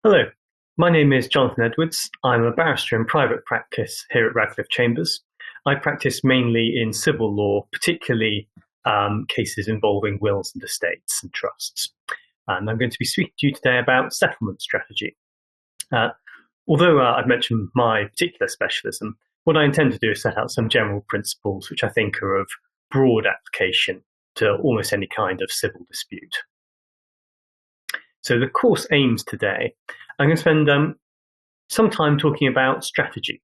Hello, my name is Jonathan Edwards. I'm a barrister in private practice here at Radcliffe Chambers. I practice mainly in civil law, particularly cases involving wills and estates and trusts. And I'm going to be speaking to you today about settlement strategy. Uh, although I've mentioned my particular specialism, what I intend to do is set out some general principles which I think are of broad application to almost any kind of civil dispute. So the course aims today, I'm going to spend some time talking about strategy.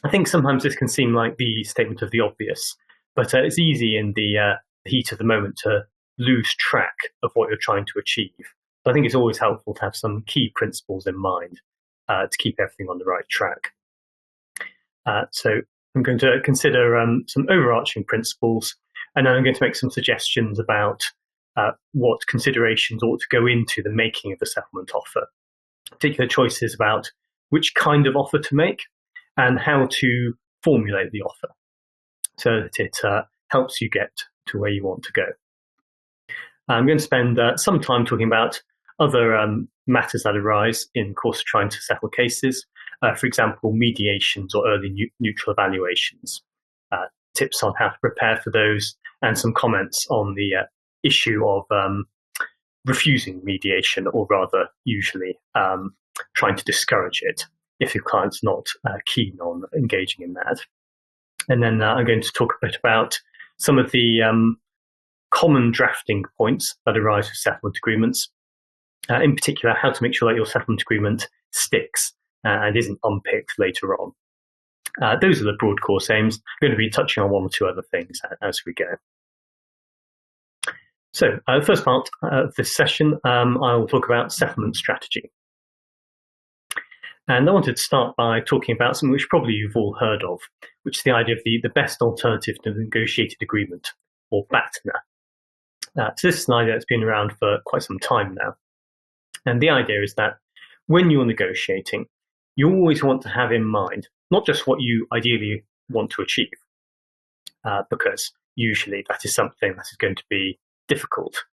I think sometimes this can seem like the statement of the obvious, but it's easy in the heat of the moment to lose track of what you're trying to achieve. So I think it's always helpful to have some key principles in mind to keep everything on the right track. So I'm going to consider some overarching principles, and then I'm going to make some suggestions about what considerations ought to go into the making of a settlement offer, particular choices about which kind of offer to make and how to formulate the offer so that it helps you get to where you want to go. I'm going to spend some time talking about other matters that arise in the course of trying to settle cases, for example, mediations or early neutral evaluations, tips on how to prepare for those, and some comments on the issue of refusing mediation, or rather, usually trying to discourage it if your client's not keen on engaging in that. And then I'm going to talk a bit about some of the common drafting points that arise with settlement agreements, in particular, how to make sure that your settlement agreement sticks and isn't unpicked later on. Those are the broad course aims. I'm going to be touching on one or two other things as we go. So the first part of this session, I'll talk about settlement strategy. And I wanted to start by talking about something which probably you've all heard of, which is the idea of the best alternative to negotiated agreement, or BATNA. So this is an idea that's been around for quite some time now. And the idea is that when you're negotiating, you always want to have in mind not just what you ideally want to achieve, because usually that is something that is going to be difficult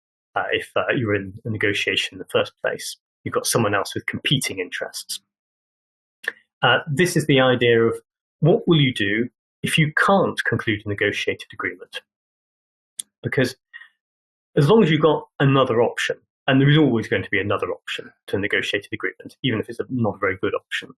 if you're in a negotiation in the first place. You've got someone else with competing interests. This is the idea of what will you do if you can't conclude a negotiated agreement? Because as long as you've got another option, and there is always going to be another option to a negotiated agreement, even if it's not a very good option,